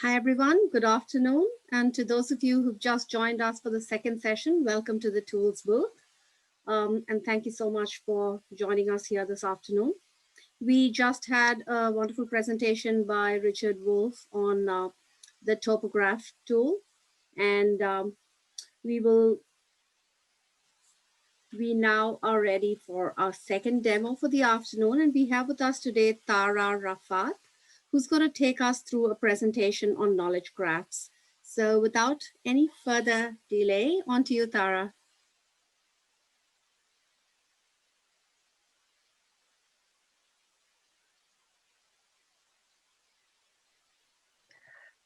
Hi, everyone. Good afternoon. And to those of you who've just joined us for the second session, welcome to the Tools booth. And thank you so much for joining us here this afternoon. We just had a wonderful presentation by Richard Wolf on the topograph tool. And we will we now are ready for our second demo for the afternoon. And we have with us today Tara Rafat, who's going to take us through a presentation on knowledge graphs. So without any further delay, on to you, Tara.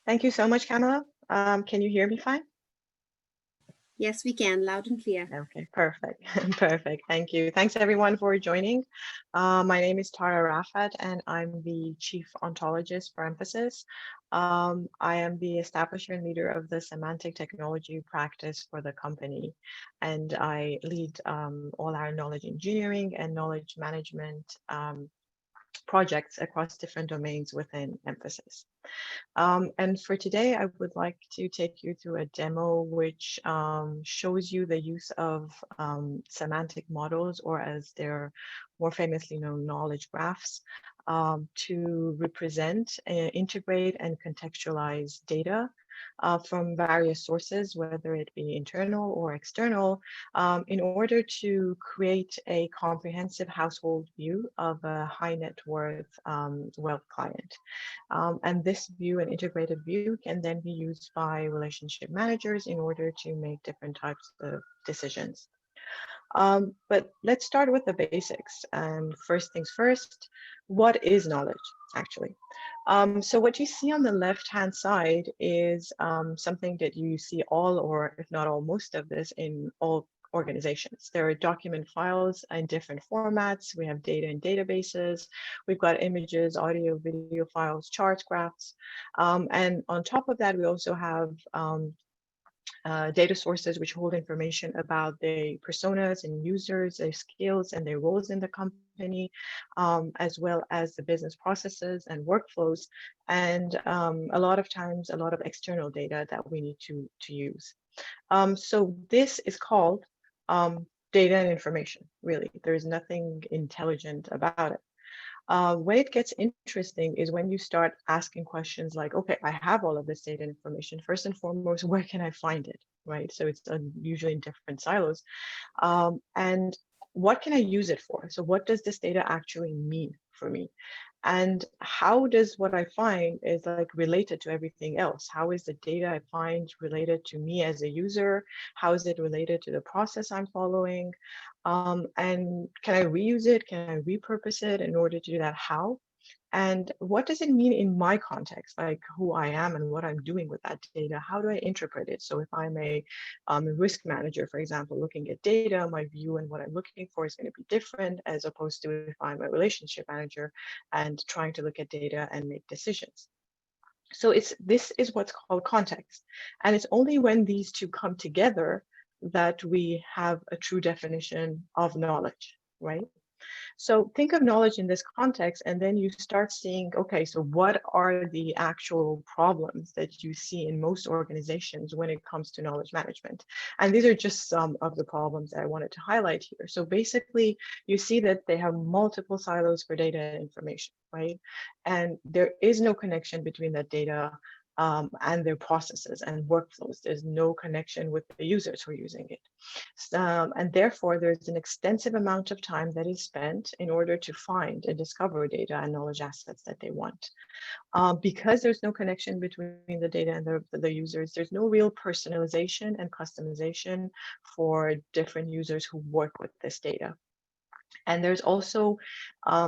Thank you so much, Kamala. Can you hear me fine? Yes, we can, loud and clear. Okay, perfect. Perfect. Thank you. Thanks everyone for joining. My name is Tara Rafat and I'm the Chief Ontologist for Mphasis. I am the establisher and leader of the semantic technology practice for the company. And I lead all our knowledge engineering and knowledge management projects across different domains within Mphasis. And for today, I would like to take you through a demo which shows you the use of semantic models, or as they're more famously known, knowledge graphs, to represent, integrate, and contextualize data from various sources, whether it be internal or external, in order to create a comprehensive household view of a high net worth wealth client. And this view, an integrated view, can then be used by relationship managers in order to make different types of decisions. But let's start with the basics. And first things first, what is knowledge actually? So what you see on the left-hand side is something that you see all, or if not all, most of this in all organizations. There are document files in different formats. We have data in databases. We've got images, audio, video files, charts, graphs. And on top of that, we also have data sources which hold information about the personas and users, their skills and their roles in the company, as well as the business processes and workflows, and a lot of times a lot of external data that we need to use. So this is called data and information, really. There's nothing intelligent about it. When it gets interesting is when you start asking questions like, okay, I have all of this data information. First and foremost, where can I find it, right? So it's usually in different silos. And what can I use it for? So what does this data actually mean for me? And how does what I find is like related to everything else? How is the data I find related to me as a user? How is it related to the process I'm following? And can I reuse it? Can I repurpose it? In order to do that, how? And what does it mean in my context, like who I am and what I'm doing with that data? How do I interpret it? So if I'm a risk manager, for example, looking at data, my view and what I'm looking for is going to be different as opposed to if I'm a relationship manager and trying to look at data and make decisions. So this is what's called context. And it's only when these two come together that we have a true definition of knowledge, right? So think of knowledge in this context, and then you start seeing, okay, so what are the actual problems that you see in most organizations when it comes to knowledge management? And these are just some of the problems that I wanted to highlight here. So basically, you see that they have multiple silos for data and information, right? And there is no connection between that data and their processes and workflows. There's no connection with the users who are using it. And therefore, there's an extensive amount of time that is spent in order to find and discover data and knowledge assets that they want. Because there's no connection between the data and the users, there's no real personalization and customization for different users who work with this data. And there's also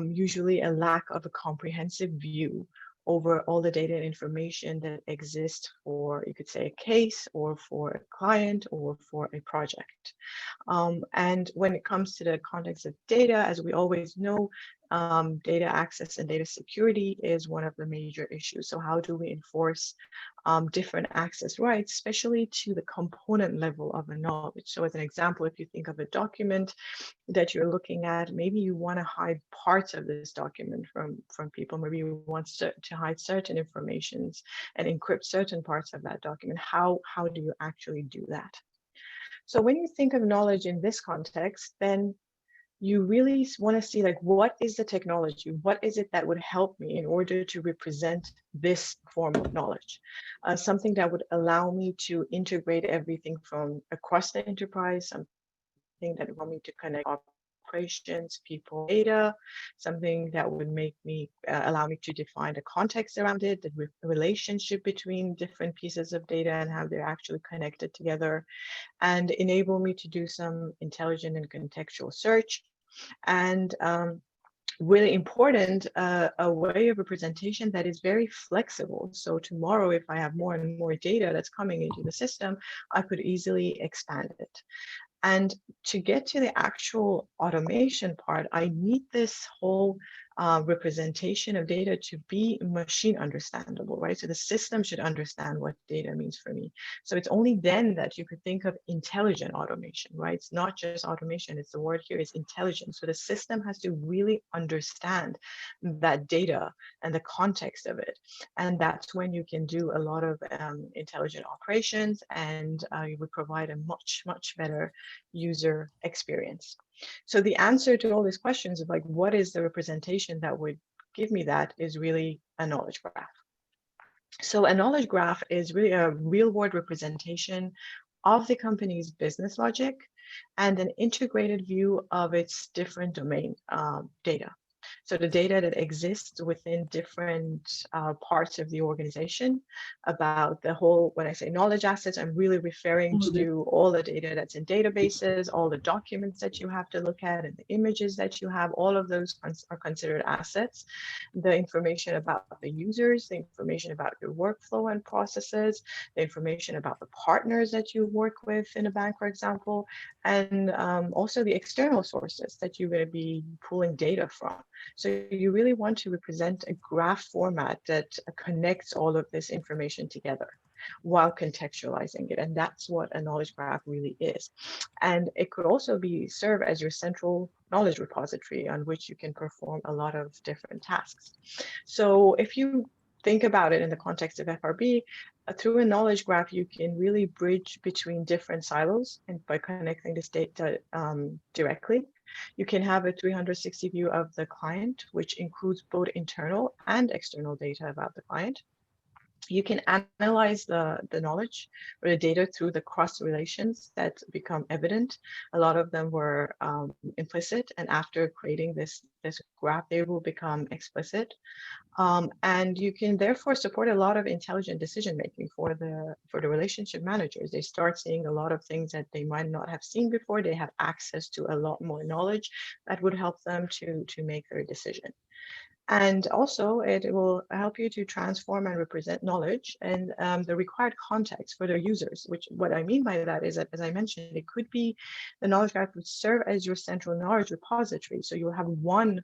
usually a lack of a comprehensive view over all the data and information that exists for, you could say, a case or for a client or for a project. And when it comes to the context of data, as we always know, data access and data security is one of the major issues. So how do we enforce different access rights, especially to the component level of a knowledge? So as an example, if you think of a document that you're looking at, maybe you want to hide parts of this document from people. Maybe you want to hide certain informations and encrypt certain parts of that document. How do you actually do that? So when you think of knowledge in this context, then you really want to see, like, what is the technology? What is it that would help me in order to represent this form of knowledge? Something that would allow me to integrate everything from across the enterprise, something that would allow me to connect operations, people, data, something that would make me allow me to define the context around it, the relationship between different pieces of data and how they're actually connected together, and enable me to do some intelligent and contextual search. And really important, a way of representation that is very flexible. So tomorrow, if I have more and more data that's coming into the system, I could easily expand it. And to get to the actual automation part, I need this whole representation of data to be machine understandable, right? So the system should understand what data means for me. So it's only then that you could think of intelligent automation, right? It's not just automation, it's the word here is intelligence. So the system has to really understand that data and the context of it. And that's when you can do a lot of intelligent operations, and you would provide a much, much better user experience. So the answer to all these questions of, like, what is the representation that would give me that, is really a knowledge graph. So a knowledge graph is really a real world representation of the company's business logic and an integrated view of its different domain data. So the data that exists within different parts of the organization about the whole, when I say knowledge assets, I'm really referring to all the data that's in databases, all the documents that you have to look at, and the images that you have. All of those are considered assets. The information about the users, the information about your workflow and processes, the information about the partners that you work with in a bank, for example, and also the external sources that you're going to be pulling data from. So you really want to represent a graph format that connects all of this information together while contextualizing it. And that's what a knowledge graph really is. And it could also be serve as your central knowledge repository on which you can perform a lot of different tasks. So if you think about it in the context of FRB, through a knowledge graph, you can really bridge between different silos, and by connecting this data directly. You can have a 360 view of the client, which includes both internal and external data about the client. You can analyze the knowledge or the data through the cross relations that become evident. A lot of them were implicit, and after creating this graph, they will become explicit. And you can therefore support a lot of intelligent decision making for the relationship managers. They start seeing a lot of things that they might not have seen before. They have access to a lot more knowledge that would help them to make their decision. And also, it will help you to transform and represent knowledge and the required context for their users, which what I mean by that is that, as I mentioned, it could be the knowledge graph would serve as your central knowledge repository. So you'll have one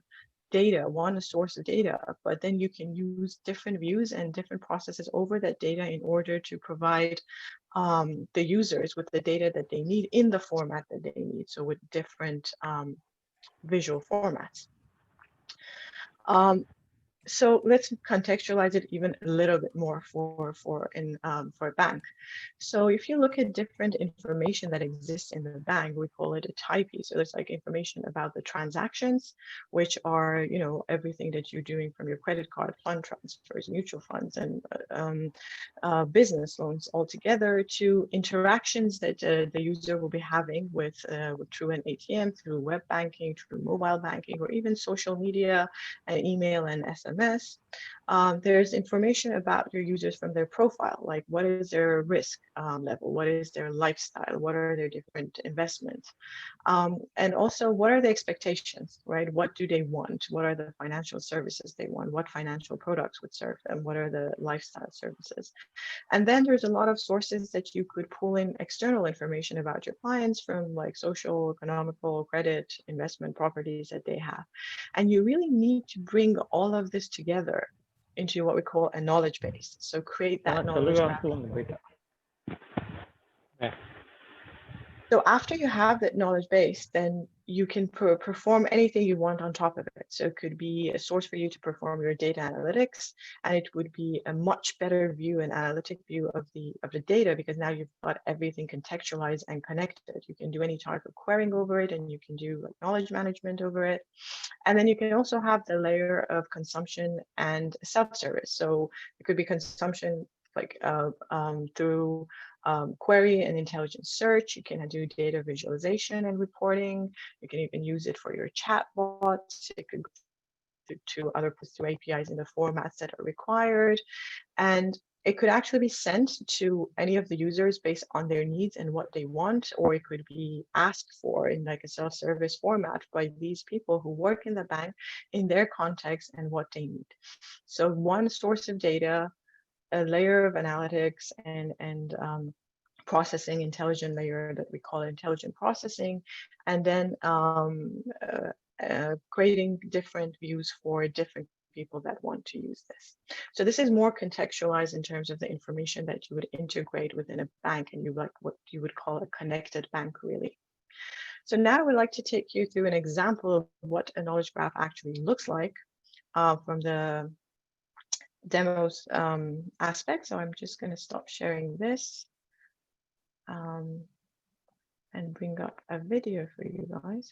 source of data, but then you can use different views and different processes over that data in order to provide the users with the data that they need in the format that they need. So with different visual formats. So let's contextualize it even a little bit more for a bank. So if you look at different information that exists in the bank, we call it a typey. So there's like information about the transactions, which are, you know, everything that you're doing from your credit card, fund transfers, mutual funds, and business loans altogether, to interactions that the user will be having with through an ATM, through web banking, through mobile banking, or even social media, email and SMS. There's information about your users from their profile, like what is their risk level, what is their lifestyle, what are their different investments, and also what are the expectations, right? What do they want? What are the financial services they want? What financial products would serve them? What are the lifestyle services? And then there's a lot of sources that you could pull in external information about your clients from like social, economical, credit, investment properties that they have. And you really need to bring all of this together into what we call a knowledge base. So create that knowledge graph. So after you have that knowledge base, then you can perform anything you want on top of it. So it could be a source for you to perform your data analytics, and it would be a much better view, an analytic view of the data, because now you've got everything contextualized and connected. You can do any type of querying over it, and you can do like knowledge management over it. And then you can also have the layer of consumption and self-service. So it could be consumption like through query and intelligent search. You can do data visualization and reporting. You can even use it for your chatbots. It could go to other through APIs in the formats that are required. And it could actually be sent to any of the users based on their needs and what they want, or it could be asked for in like a self-service format by these people who work in the bank in their context and what they need. So one source of data, a layer of analytics and processing, intelligent layer that we call intelligent processing, and then creating different views for different people that want to use this. So this is more contextualized in terms of the information that you would integrate within a bank, and you like what you would call a connected bank, really. So now I would like to take you through an example of what a knowledge graph actually looks like from the demos aspect. So I'm just going to stop sharing this and bring up a video for you guys.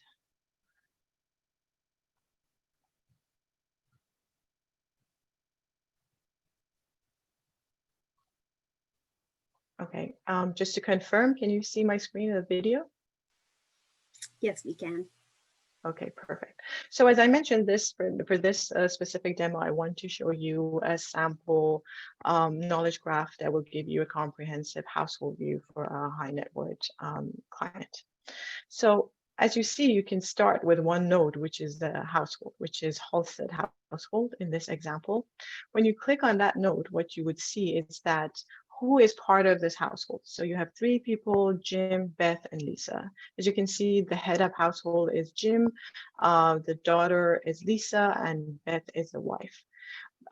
Okay, just to confirm, can you see my screen of the video? Yes, we can. Okay, perfect. So as I mentioned, this for this specific demo, I want to show you a sample knowledge graph that will give you a comprehensive household view for a high net worth client. So as you see, you can start with one node, which is the household, which is Halstead household in this example. When you click on that node, what you would see is that who is part of this household. So you have three people, Jim, Beth, and Lisa. As you can see, the head of household is Jim, the daughter is Lisa, and Beth is the wife.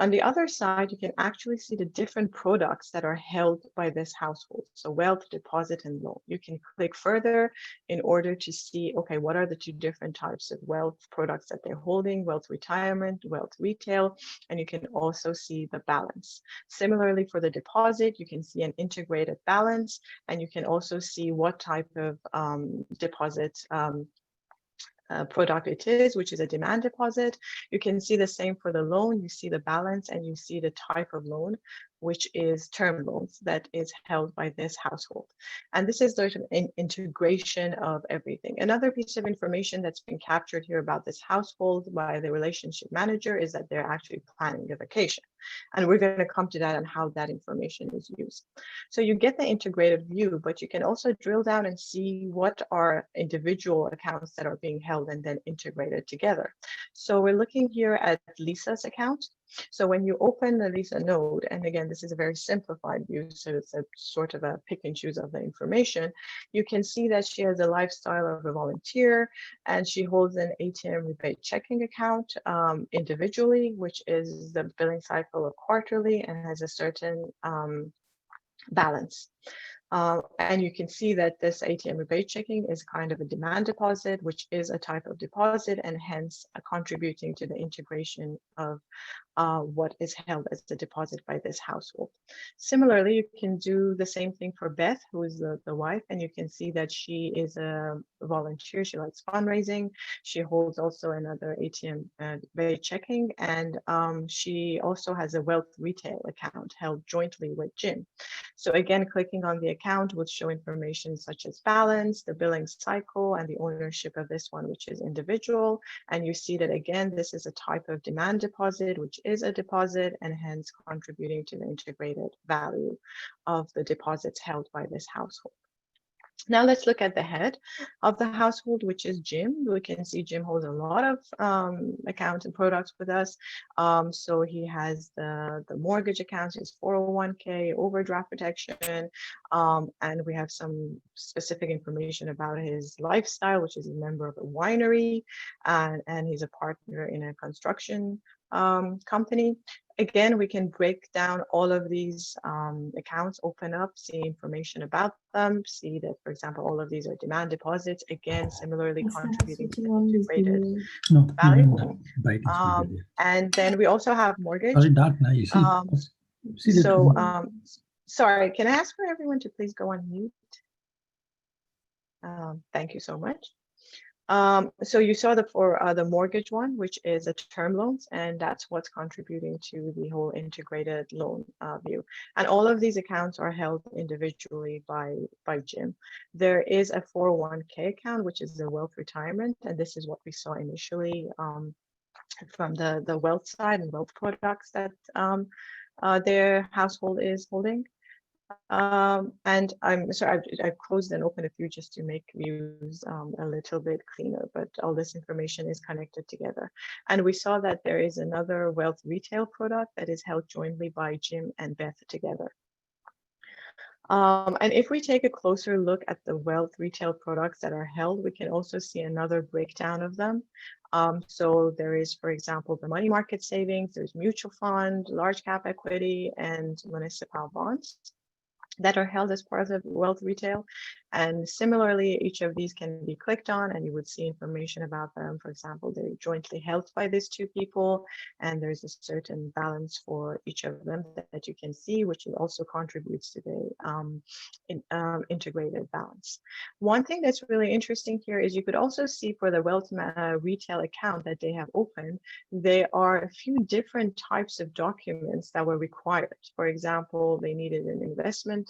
On the other side, you can actually see the different products that are held by this household. So wealth, deposit, and loan. You can click further in order to see, okay, what are the two different types of wealth products that they're holding, wealth retirement, wealth retail, and you can also see the balance. Similarly, for the deposit, you can see an integrated balance, and you can also see what type of deposit product it is, which is a demand deposit. You can see the same for the loan. You see the balance and you see the type of loan, which is term loans that is held by this household. And this is sort of an integration of everything. Another piece of information that's been captured here about this household by the relationship manager is that they're actually planning a vacation. And we're going to come to that and how that information is used. So you get the integrated view, but you can also drill down and see what are individual accounts that are being held and then integrated together. So we're looking here at Lisa's account. So when you open the Lisa node, and again, this is a very simplified view, so it's a sort of a pick and choose of the information, you can see that she has a lifestyle of a volunteer, and she holds an ATM rebate checking account individually, which is the billing cycle of quarterly and has a certain balance. And you can see that this ATM rebate checking is kind of a demand deposit, which is a type of deposit and hence contributing to the integration of what is held as a deposit by this household. Similarly, you can do the same thing for Beth, who is the wife, and you can see that she is a volunteer. She likes fundraising. She holds also another ATM rebate checking, and she also has a wealth retail account held jointly with Jim. So again, clicking on the account would show information such as balance, the billing cycle, and the ownership of this one, which is individual. And you see that again, this is a type of demand deposit, which is a deposit and hence contributing to the integrated value of the deposits held by this household. Now let's look at the head of the household, which is Jim. We can see Jim holds a lot of accounts and products with us. So he has the mortgage accounts, his 401k, overdraft protection, and we have some specific information about his lifestyle, which is a member of a winery, and he's a partner in a construction company. Again, we can break down all of these accounts, open up, see information about them, see that, for example, all of these are demand deposits, again, similarly contributing to the integrated value. And then we also have mortgage. Sorry, can I ask for everyone to please go on mute? Thank you so much. So you saw the mortgage one, which is a term loans, and that's what's contributing to the whole integrated loan view. And all of these accounts are held individually by Jim. There is a 401k account, which is the wealth retirement, and this is what we saw initially from the wealth side and wealth products that their household is holding. And I'm sorry, I've closed and opened a few just to make views a little bit cleaner, but all this information is connected together. And we saw that there is another wealth retail product that is held jointly by Jim and Beth together. And if we take a closer look at the wealth retail products that are held, we can also see another breakdown of them. So there is, for example, the money market savings, there's mutual fund, large cap equity, and municipal bonds that are held as part of wealth retail. And similarly, each of these can be clicked on and you would see information about them. For example, they're jointly held by these two people, and there's a certain balance for each of them that you can see, which also contributes to the integrated balance. One thing that's really interesting here is you could also see for the wealth retail account that they have opened, there are a few different types of documents that were required. For example, they needed an investment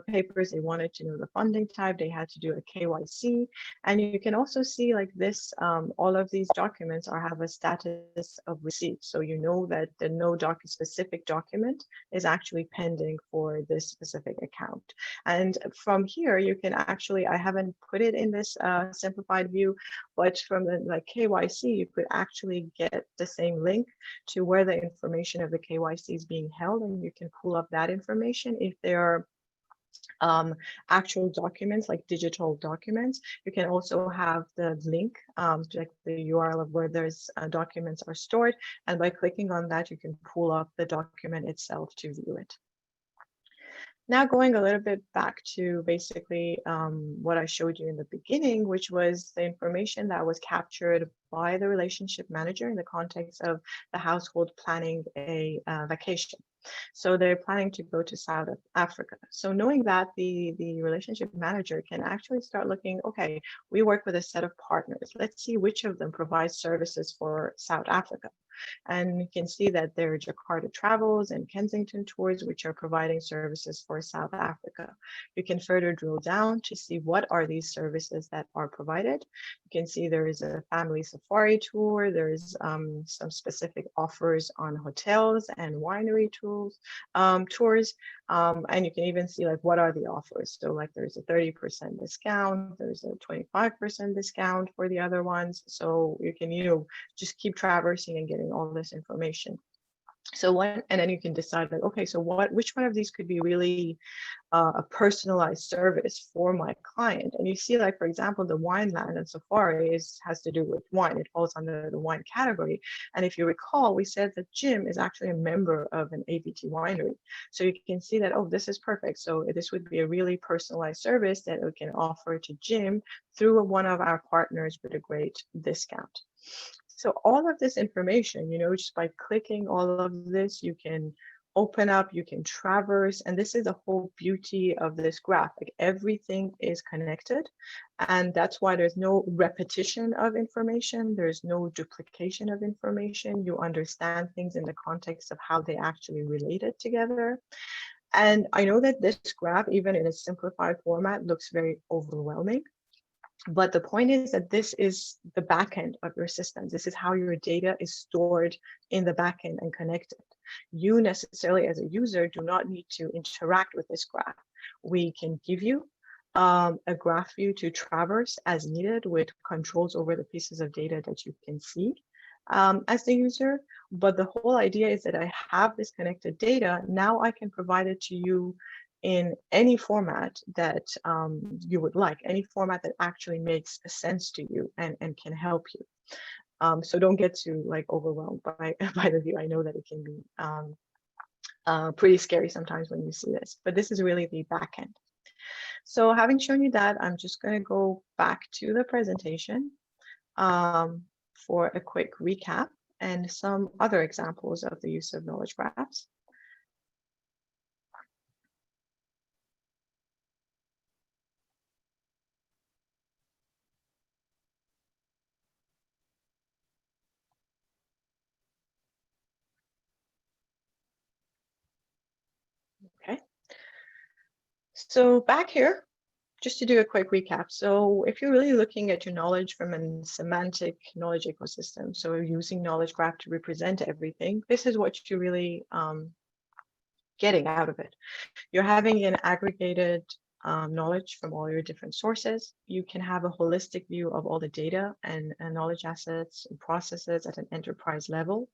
papers. They wanted to know the funding type. They had to do a KYC. And you can also see like this, all of these documents have a status of receipt. So you know that the no specific document is actually pending for this specific account. And from here, you can actually, I haven't put it in this simplified view, but from the like KYC, you could actually get the same link to where the information of the KYC is being held, and you can pull up that information. If there are actual documents like digital documents, you can also have the link like the URL of where those documents are stored, and by clicking on that you can pull up the document itself to view it. Now going a little bit back to basically what I showed you in the beginning, which was the information that was captured by the relationship manager in the context of the household planning a vacation. So they're planning to go to South Africa. So knowing that, the relationship manager can actually start looking, okay, we work with a set of partners. Let's see which of them provide services for South Africa. And you can see that there are Jakarta Travels and Kensington Tours, which are providing services for South Africa. You can further drill down to see what are these services that are provided. You can see there is a family safari tour. There is some specific offers on hotels and winery tours. And you can even see like what are the offers. So like there's a 30% discount, there's a 25% discount for the other ones. So you can, just keep traversing and getting all this information. So and then you can decide like, okay, so which one of these could be really a personalized service for my client? And you see, like, for example, the Wineland and Safari has to do with wine. It falls under the wine category. And if you recall, we said that Jim is actually a member of an ABT winery. So you can see that, oh, this is perfect. So this would be a really personalized service that we can offer to Jim through one of our partners with a great discount. So all of this information, just by clicking all of this, you can open up, you can traverse, and this is the whole beauty of this graph. Like everything is connected, and that's why there's no repetition of information. There's no duplication of information. You understand things in the context of how they actually related together. And I know that this graph, even in a simplified format, looks very overwhelming. But the point is that this is the backend of your system. This is how your data is stored in the backend and connected. You necessarily, as a user, do not need to interact with this graph. We can give you a graph view to traverse as needed with controls over the pieces of data that you can see as the user. But the whole idea is that I have this connected data. Now I can provide it to you in any format that you would like, any format that actually makes sense to you and can help you. So don't get too like overwhelmed by, by the view. I know that it can be pretty scary sometimes when you see this, but this is really the back end. So having shown you that, I'm just going to go back to the presentation for a quick recap and some other examples of the use of knowledge graphs. Okay. So back here, just to do a quick recap. So if you're really looking at your knowledge from a semantic knowledge ecosystem, so using knowledge graph to represent everything, this is what you're really getting out of it. You're having an aggregated knowledge from all your different sources. You can have a holistic view of all the data and knowledge assets and processes at an enterprise level.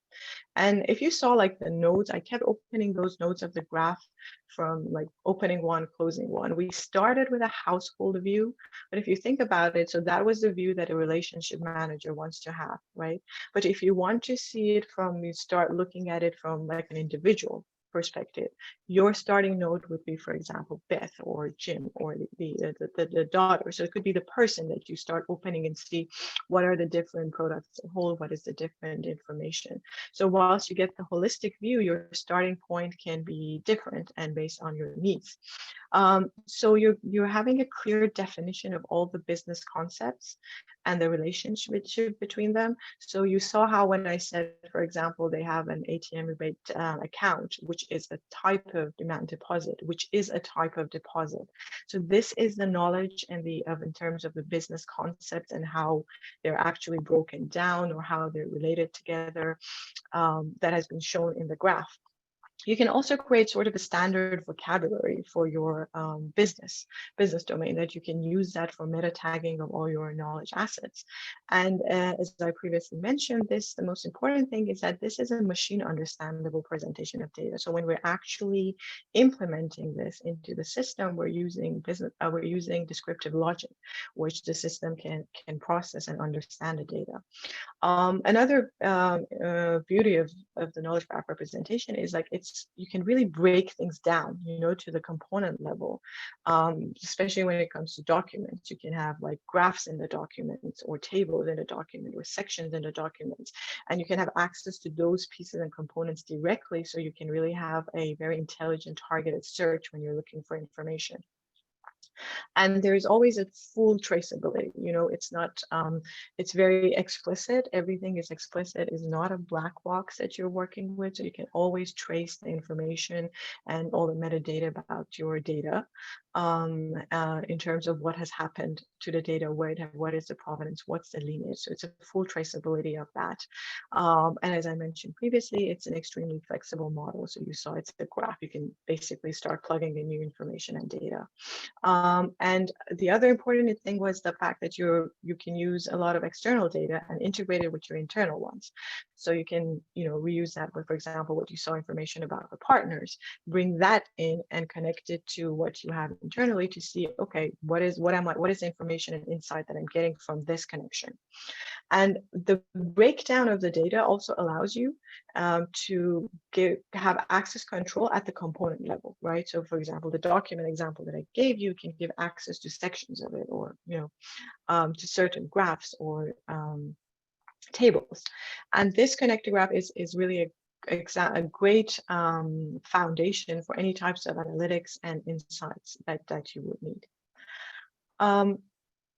And if you saw like the nodes, I kept opening those nodes of the graph from like opening one, closing one. We started with a household view, but if you think about it, so that was the view that a relationship manager wants to have, right? But if you want to see it from, you start looking at it from like an individual perspective, your starting node would be, for example, Beth or Jim or the daughter. So it could be the person that you start opening and see what are the different products as a whole, what is the different information. So whilst you get the holistic view, your starting point can be different and based on your needs. So you're having a clear definition of all the business concepts and the relationship between them. So you saw how when I said, for example, they have an ATM rebate account, which is a type of demand deposit, which is a type of deposit. So this is the knowledge and in terms of the business concepts and how they're actually broken down or how they're related together. That has been shown in the graph. You can also create sort of a standard vocabulary for your business domain that you can use that for meta tagging of all your knowledge assets. And as I previously mentioned, the most important thing is that this is a machine understandable presentation of data. So when we're actually implementing this into the system, we're using descriptive logic, which the system can process and understand the data. Another beauty of the knowledge graph representation is like you can really break things down, to the component level, especially when it comes to documents. You can have like graphs in the documents or tables in the document or sections in the documents, and you can have access to those pieces and components directly, so you can really have a very intelligent targeted search when you're looking for information. And there's always a full traceability. It's not it's very explicit. Everything is explicit. Is not a black box that you're working with, so you can always trace the information and all the metadata about your data in terms of what has happened to the data, what is the provenance, what's the lineage. So it's a full traceability of that. And as I mentioned previously, it's an extremely flexible model. So you saw it's a graph. You can basically start plugging in new information and data. And the other important thing was the fact that you can use a lot of external data and integrate it with your internal ones. So you can, reuse that with, for example, what you saw information about the partners, bring that in and connect it to what you have internally to see, okay, what is the information and insight that I'm getting from this connection. And the breakdown of the data also allows you to have access control at the component level, right? So for example, the document example that I gave you can give access to sections of it, or to certain graphs or tables. And this connector graph is really a great foundation for any types of analytics and insights that you would need.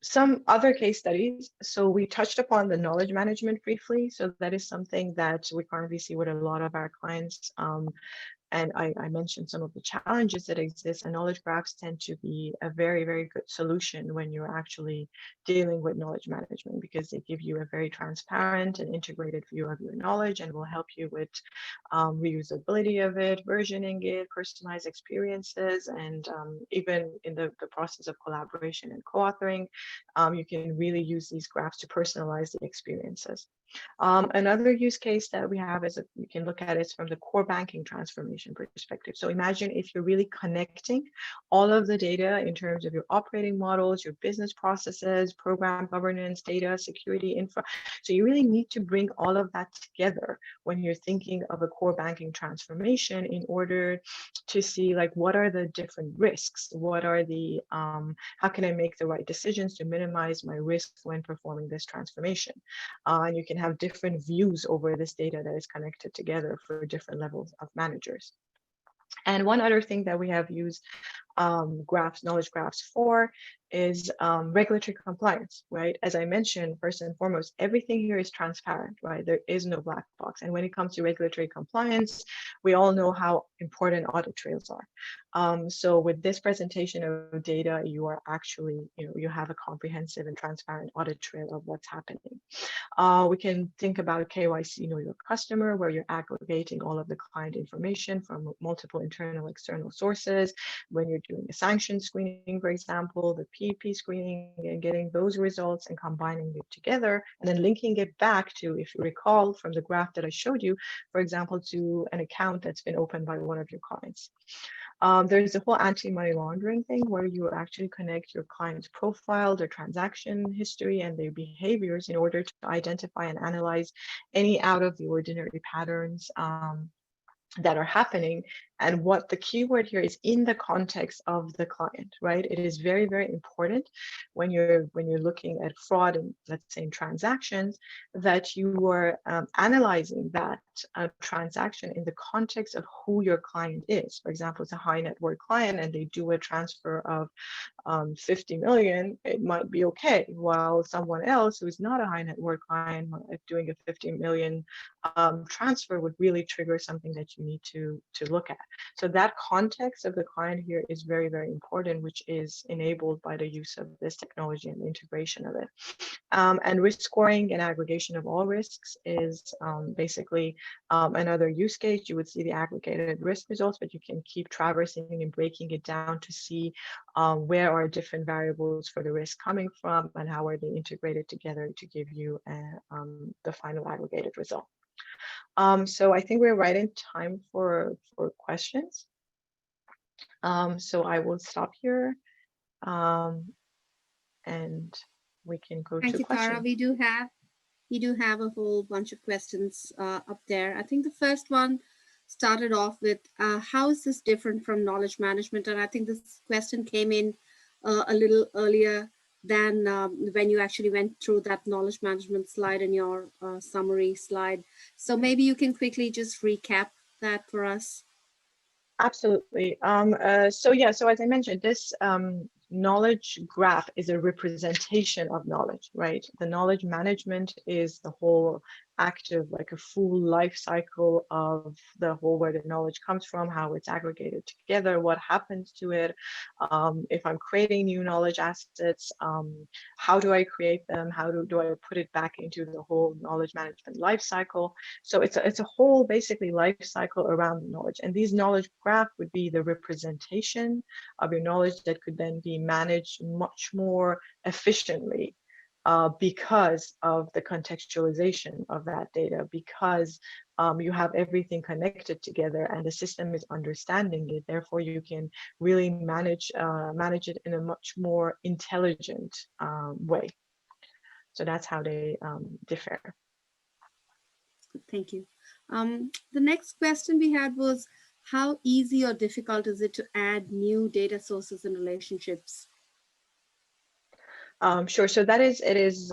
Some other case studies. So we touched upon the knowledge management briefly. So that is something that we currently see with a lot of our clients And I mentioned some of the challenges that exist, and knowledge graphs tend to be a very, very good solution when you're actually dealing with knowledge management, because they give you a very transparent and integrated view of your knowledge and will help you with reusability of it, versioning it, personalized experiences, and even in the process of collaboration and co-authoring, you can really use these graphs to personalize the experiences. Another use case that we have is you can look at it from the core banking transformation perspective. So imagine if you're really connecting all of the data in terms of your operating models, your business processes, program governance, data, security, infra. So you really need to bring all of that together when you're thinking of a core banking transformation in order to see like what are the different risks, what are the how can I make the right decisions to minimize my risk when performing this transformation. And you can have different views over this data that is connected together for different levels of managers. And one other thing that we have used graphs, knowledge graphs for is regulatory compliance, right? As I mentioned, first and foremost, everything here is transparent, right? There is no black box. And when it comes to regulatory compliance, we all know how important audit trails are. So with this presentation of data, you are actually, you have a comprehensive and transparent audit trail of what's happening. We can think about KYC, know your customer, where you're aggregating all of the client information from multiple internal, external sources. When you're doing a sanction screening, for example, the PEP screening, and getting those results and combining it together, and then linking it back to, if you recall from the graph that I showed you, for example, to an account that's been opened by one of your clients. There's a whole anti-money laundering thing where you actually connect your client's profile, their transaction history, and their behaviors in order to identify and analyze any out of the ordinary patterns that are happening, and what the keyword here is in the context of the client, right? It is very, very important when you're looking at fraud and, let's say, in transactions, that you are analyzing that transaction in the context of who your client is. For example, it's a high net worth client and they do a transfer of 50 million, it might be okay, while someone else who's not a high net worth client doing a 50 million transfer would really trigger something that you need to look at. So that context of the client here is very, very important, which is enabled by the use of this technology and the integration of it. And risk scoring and aggregation of all risks is basically another use case. You would see the aggregated risk results, but you can keep traversing and breaking it down to see where are different variables for the risk coming from and how are they integrated together to give you the final aggregated result. So I think we're right in time for questions. So I will stop here and we can go Thank to you, Tara. questions. We do have a whole bunch of questions up there. I think the first one started off with how is this different from knowledge management? And I think this question came in a little earlier than when you actually went through that knowledge management slide in your summary slide. So maybe you can quickly just recap that for us. Absolutely. So as I mentioned, this knowledge graph is a representation of knowledge, right? The knowledge management is the whole active, like a full life cycle of the whole, where the knowledge comes from, how it's aggregated together, what happens to it. If I'm creating new knowledge assets, how do I create them? How do I put it back into the whole knowledge management life cycle? So it's a whole basically life cycle around knowledge. And these knowledge graph would be the representation of your knowledge that could then be managed much more efficiently because of the contextualization of that data, because you have everything connected together and the system is understanding it. Therefore, you can really manage it in a much more intelligent way. So that's how they differ. Thank you. The next question we had was, how easy or difficult is it to add new data sources and relationships? Sure. So it is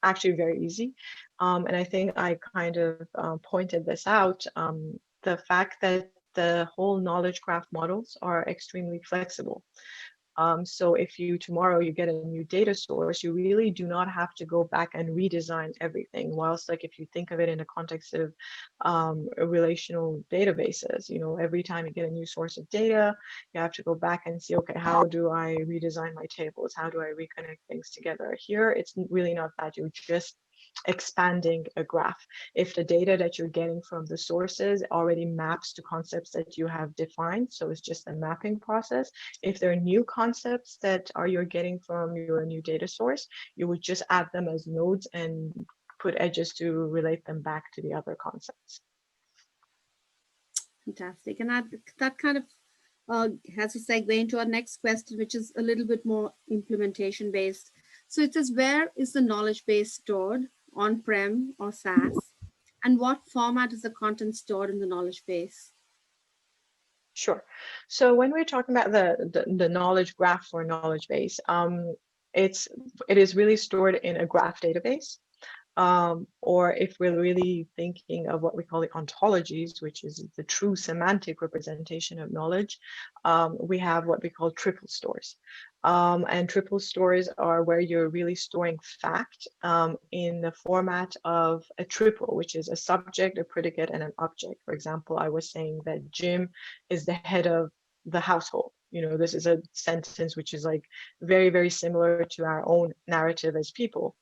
actually very easy. And I think I kind of pointed this out, the fact that the whole knowledge graph models are extremely flexible. So if tomorrow you get a new data source, you really do not have to go back and redesign everything. Whilst like if you think of it in the context of relational databases, every time you get a new source of data, you have to go back and see, okay, how do I redesign my tables? How do I reconnect things together? Here, it's really not that. You're just expanding a graph. If the data that you're getting from the sources already maps to concepts that you have defined, so it's just a mapping process. If there are new concepts that you're getting from your new data source, you would just add them as nodes and put edges to relate them back to the other concepts. Fantastic. And that kind of has a segue into our next question, which is a little bit more implementation based. So it says, where is the knowledge base stored, on-prem or SaaS? And what format is the content stored in the knowledge base? Sure. So when we're talking about the knowledge graph or knowledge base, it is really stored in a graph database. Or if we're really thinking of what we call the ontologies, which is the true semantic representation of knowledge, we have what we call triple stores. And triple stores are where you're really storing fact in the format of a triple, which is a subject, a predicate, and an object. For example, I was saying that Jim is the head of the household. This is a sentence which is like very, very similar to our own narrative as people.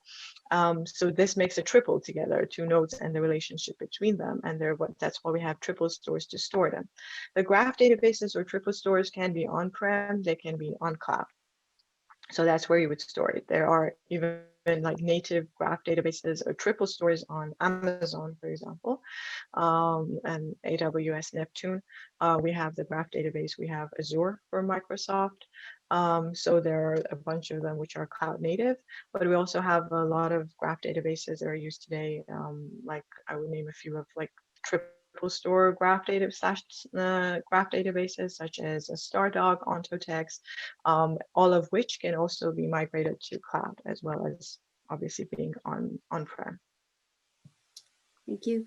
So this makes a triple together, two nodes and the relationship between them. And that's why we have triple stores to store them. The graph databases or triple stores can be on-prem, they can be on cloud. So that's where you would store it. There are even like native graph databases or triple stores on Amazon, for example, and AWS Neptune. We have the graph database. We have Azure for Microsoft. So there are a bunch of them which are cloud native, but we also have a lot of graph databases that are used today. Like I would name a few of like triple store graph databases such as a Stardog, Ontotext, all of which can also be migrated to cloud as well as obviously being on-prem. Thank you.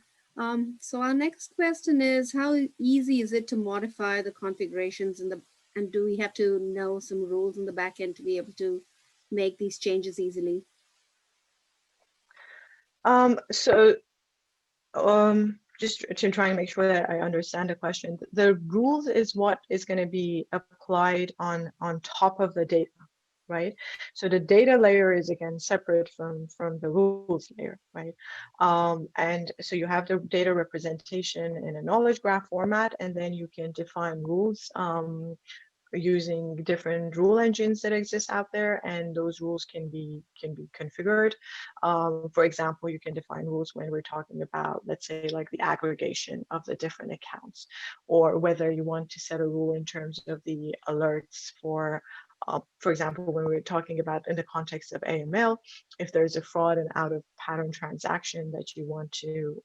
So our next question is, how easy is it to modify the configurations and do we have to know some rules in the backend to be able to make these changes easily? So just to try and make sure that I understand the question, the rules is what is going to be applied on top of the data, right? So the data layer is again separate from the rules layer, right? And so you have the data representation in a knowledge graph format, and then you can define rules using different rule engines that exist out there, and those rules can be configured. For example, you can define rules when we're talking about, let's say, like the aggregation of the different accounts, or whether you want to set a rule in terms of the alerts for example, when we're talking about in the context of AML, if there's a fraud and out of pattern transaction that you want to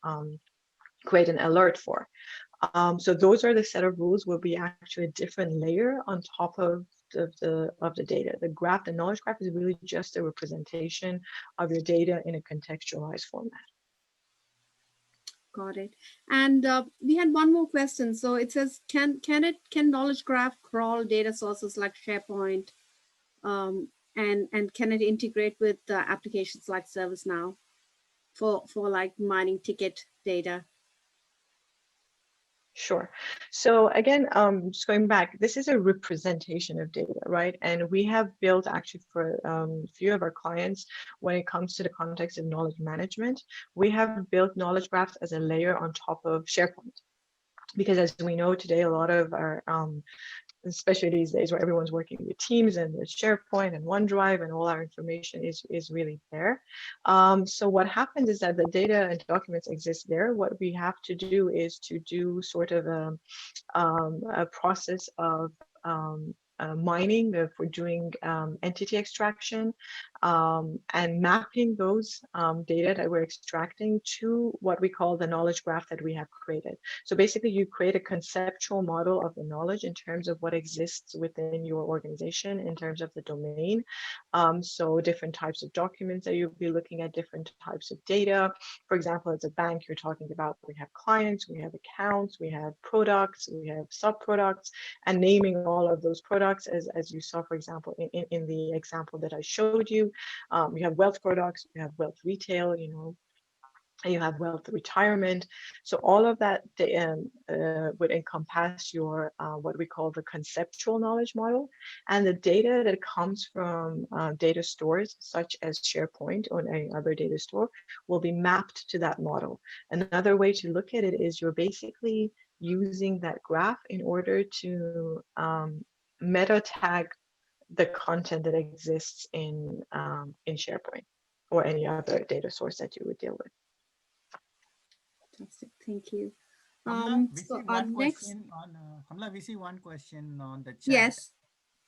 create an alert for. So those are the set of rules will be actually a different layer on top of the data. The graph, the knowledge graph, is really just a representation of your data in a contextualized format. Got it. And we had one more question. So it says, can knowledge graph crawl data sources like SharePoint, and can it integrate with applications like ServiceNow for like mining ticket data? Sure. So again, just going back, this is a representation of data, right? And we have built actually for a few of our clients, when it comes to the context of knowledge management, we have built knowledge graphs as a layer on top of SharePoint. Because as we know today, a lot of our especially these days where everyone's working with Teams and with SharePoint and OneDrive and all our information is really there. So what happens is that the data and documents exist there. What we have to do is to do sort of a process of mining for doing entity extraction and mapping those data that we're extracting to what we call the knowledge graph that we have created. So basically, you create a conceptual model of the knowledge in terms of what exists within your organization, in terms of the domain. So different types of documents that you'll be looking at, different types of data. For example, as a bank, you're talking about we have clients, we have accounts, we have products, we have sub-products, and naming all of those products as you saw, for example, in the example that I showed you. You have wealth products, you have wealth retail, and you have wealth retirement. So all of that would encompass your what we call the conceptual knowledge model, and the data that comes from data stores such as SharePoint or any other data store will be mapped to that model. Another way to look at it is you're basically using that graph in order to meta tag the content that exists in SharePoint or any other data source that you would deal with. Fantastic. Thank you. Kamla, we So see our one next, question on Kamla, we see one question on the chat. yes, Yes.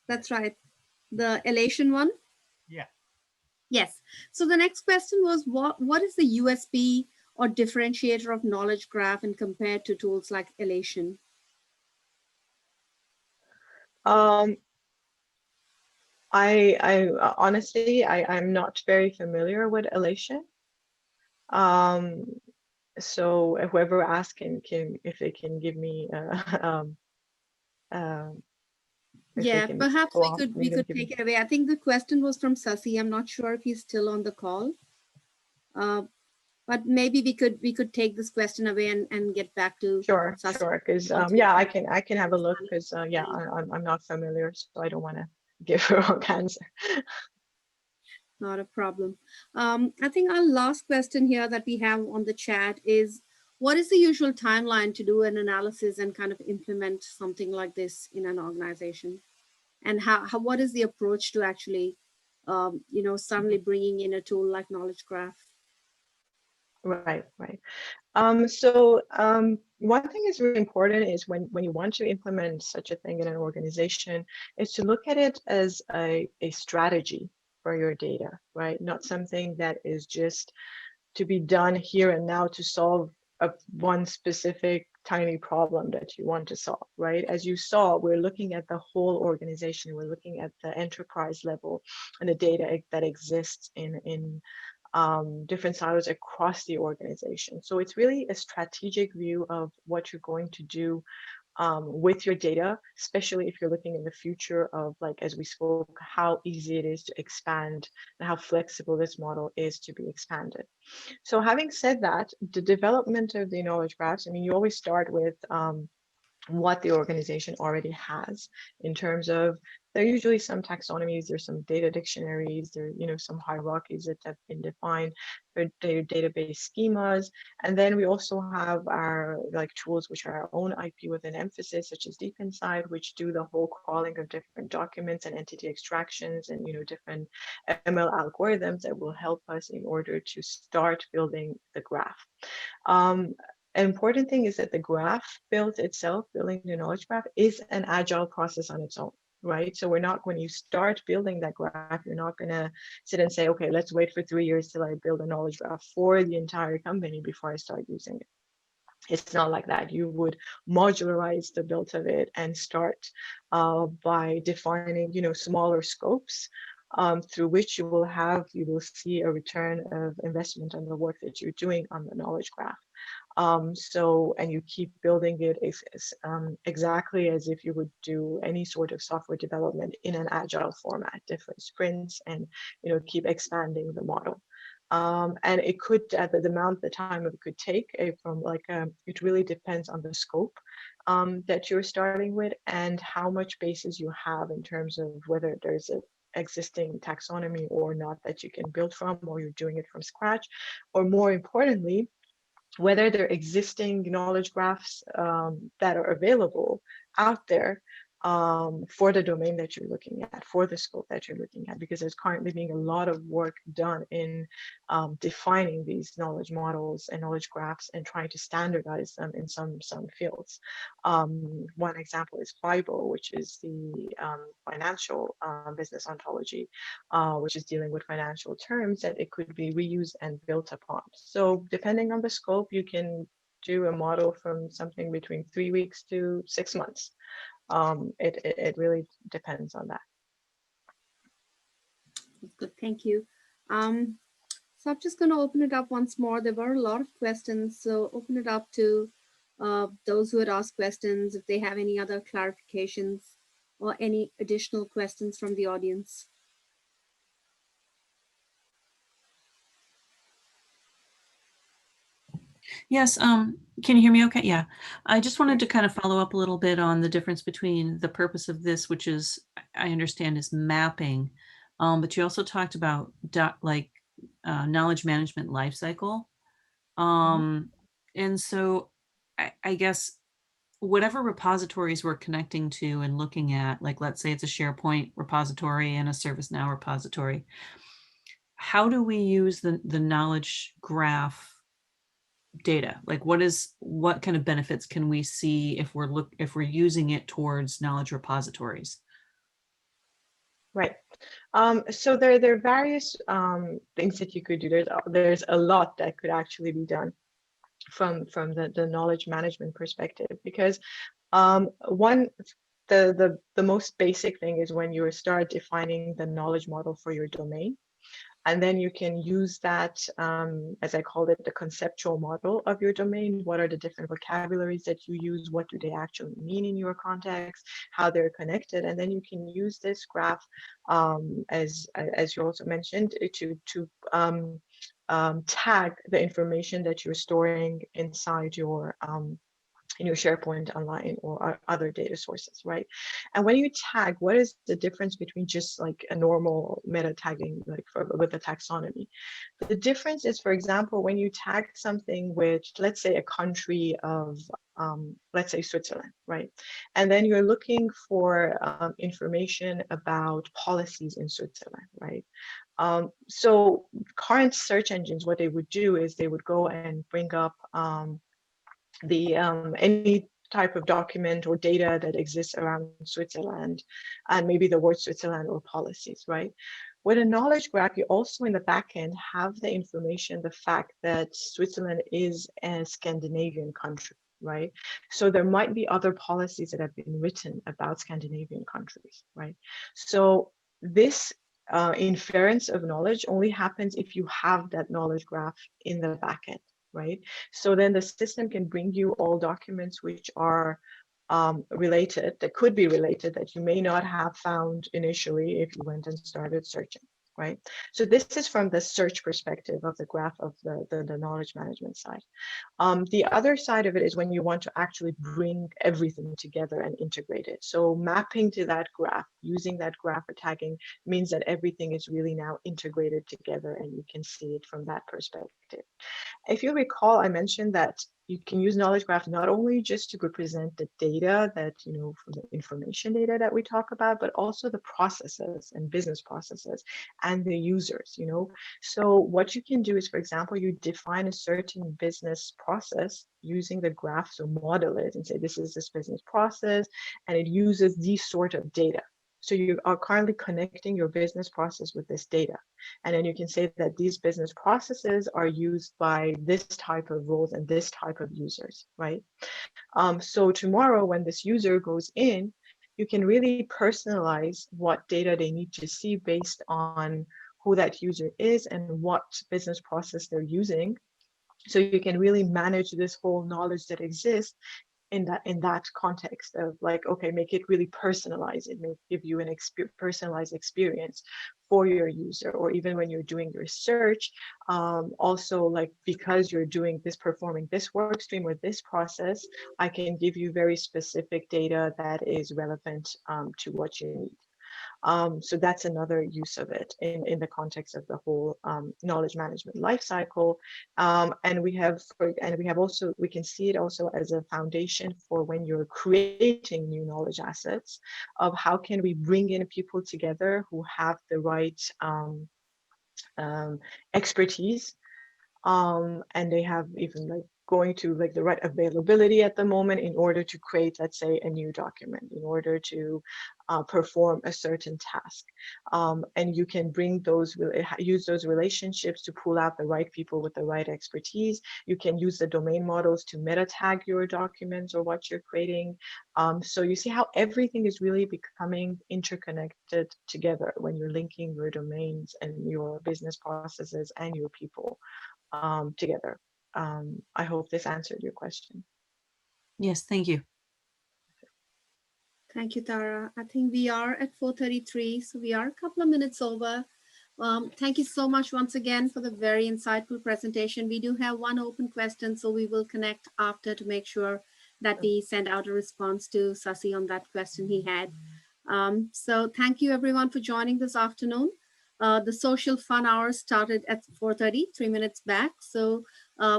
that's right. The elation one. Yeah. Yes. So the next question was what is the USP or differentiator of knowledge graph and compared to tools like elation? Um, I honestly, I'm not very familiar with elation. Um, so whoever asked can if they can give me um, if they Yeah, can perhaps go we off could mute and give me. take it away. I think the question was from Sasi. I'm not sure if he's still on the call. But maybe we could take this question away and get back to Sasi Sure, because once we yeah, finish I can have a look because yeah, I'm not familiar, so I don't want to give a wrong answer. Not a problem. I think our last question here that we have on the chat is, what is the usual timeline to do an analysis and kind of implement something like this in an organization? And how what is the approach to actually, suddenly bringing in a tool like Knowledge Graph? Right. So one thing is really important is when you want to implement such a thing in an organization is to look at it as a strategy for your data, right? Not something that is just to be done here and now to solve one specific tiny problem that you want to solve, right? As you saw, we're looking at the whole organization. We're looking at the enterprise level and the data that exists in different silos across the organization. So it's really a strategic view of what you're going to do with your data, especially if you're looking in the future of, like, as we spoke, how easy it is to expand and how flexible this model is to be expanded. So having said that, the development of the knowledge graphs, I mean, you always start with what the organization already has in terms of there are usually some taxonomies, there's some data dictionaries, there some hierarchies that have been defined, there are database schemas, and then we also have our like tools which are our own IP within Mphasis, such as Deep Inside, which do the whole crawling of different documents and entity extractions and different ML algorithms that will help us in order to start building the graph. Um, an important thing is that the graph built itself, building the knowledge graph, is an agile process on its own, right? So we're not, when you start building that graph, you're not going to sit and say, okay, let's wait for 3 years till I build a knowledge graph for the entire company before I start using it. It's not like that. You would modularize the build of it and start by defining, smaller scopes through which you will see a return of investment on the work that you're doing on the knowledge graph. And you keep building it exactly as if you would do any sort of software development in an agile format, different sprints, and keep expanding the model. And it could, at the time it could take it really depends on the scope that you're starting with and how much basis you have in terms of whether there's a existing taxonomy or not that you can build from, or you're doing it from scratch, or more importantly, whether there are existing knowledge graphs that are available out there for the domain that you're looking at, for the scope that you're looking at, because there's currently being a lot of work done in defining these knowledge models and knowledge graphs and trying to standardize them in some fields. One example is FIBO, which is the financial business ontology, which is dealing with financial terms that it could be reused and built upon. So depending on the scope, you can do a model from something between 3 weeks to 6 months. It really depends on that. Good, thank you. So I'm just going to open it up once more. There were a lot of questions, so open it up to those who had asked questions, if they have any other clarifications or any additional questions from the audience. Yes, can you hear me okay? Yeah, I just wanted to kind of follow up a little bit on the difference between the purpose of this, which is, I understand, is mapping, but you also talked about knowledge management lifecycle. And so I guess whatever repositories we're connecting to and looking at, like let's say it's a SharePoint repository and a ServiceNow repository, how do we use the knowledge graph data? Like what kind of benefits can we see if we're using it towards knowledge repositories? Right. So there are various things that you could do. There's a lot that could actually be done from the knowledge management perspective, because one the most basic thing is when you start defining the knowledge model for your domain. And then you can use that, as I called it, the conceptual model of your domain. What are the different vocabularies that you use? What do they actually mean in your context? How they're connected? And then you can use this graph, as you also mentioned, to tag the information that you're storing inside your in your SharePoint online or other data sources, right? And when you tag, what is the difference between just like a normal meta tagging, like with a taxonomy? The difference is, for example, when you tag something with, let's say, a country of, let's say Switzerland, right? And then you're looking for information about policies in Switzerland, right? So current search engines, what they would do is they would go and bring up any type of document or data that exists around Switzerland, and maybe the word Switzerland or policies, right? With a knowledge graph, you also in the backend have the information, the fact that Switzerland is a Scandinavian country, right? So there might be other policies that have been written about Scandinavian countries, right? So this inference of knowledge only happens if you have that knowledge graph in the backend, right? So then the system can bring you all documents which are related, that could be related, that you may not have found initially if you went and started searching, right? So this is from the search perspective of the graph of the knowledge management side. The other side of it is when you want to actually bring everything together and integrate it. So mapping to that graph, using that graph for tagging, means that everything is really now integrated together and you can see it from that perspective. If you recall, I mentioned that you can use knowledge graph not only just to represent the data that, from the information data that we talk about, but also the processes and business processes and the users, So what you can do is, for example, you define a certain business process using the graph, so model it and say, this is this business process, and it uses these sort of data. So you are currently connecting your business process with this data. And then you can say that these business processes are used by this type of roles and this type of users, right? So tomorrow when this user goes in, you can really personalize what data they need to see based on who that user is and what business process they're using. So you can really manage this whole knowledge that exists in that context of like, okay, make it really personalized. It may give you an personalized experience for your user, or even when you're doing your search, also like, because you're doing this, performing this work stream or this process, I can give you very specific data that is relevant to what you need. So that's another use of it in the context of the whole knowledge management lifecycle. And we have also, we can see it also as a foundation for when you're creating new knowledge assets, of how can we bring in people together who have the right expertise, and they have even like going to like the right availability at the moment in order to create, let's say, a new document, in order to perform a certain task. And you can bring those, use those relationships to pull out the right people with the right expertise. You can use the domain models to meta tag your documents or what you're creating. So you see how everything is really becoming interconnected together when you're linking your domains and your business processes and your people together. I hope this answered your question. Yes, thank you. Thank you, Tara. I think we are at 4:33, so we are a couple of minutes over. Thank you so much once again for the very insightful presentation. We do have one open question, so we will connect after to make sure that we send out a response to Sasi on that question he had. So thank you everyone for joining this afternoon. The social fun hour started at 4:30, 3 minutes back. So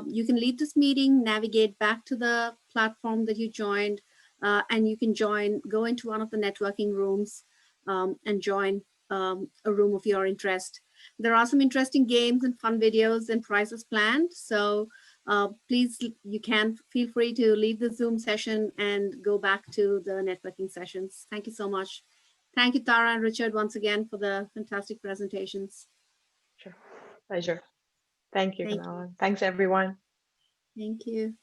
you can leave this meeting, navigate back to the platform that you joined, and you can go into one of the networking rooms and join a room of your interest. There are some interesting games and fun videos and prizes planned. So please, you can feel free to leave the Zoom session and go back to the networking sessions. Thank you so much. Thank you, Tara and Richard, once again for the fantastic presentations. Sure. Pleasure. Thank you, Thank you. Kamala. Thanks, everyone. Thank you.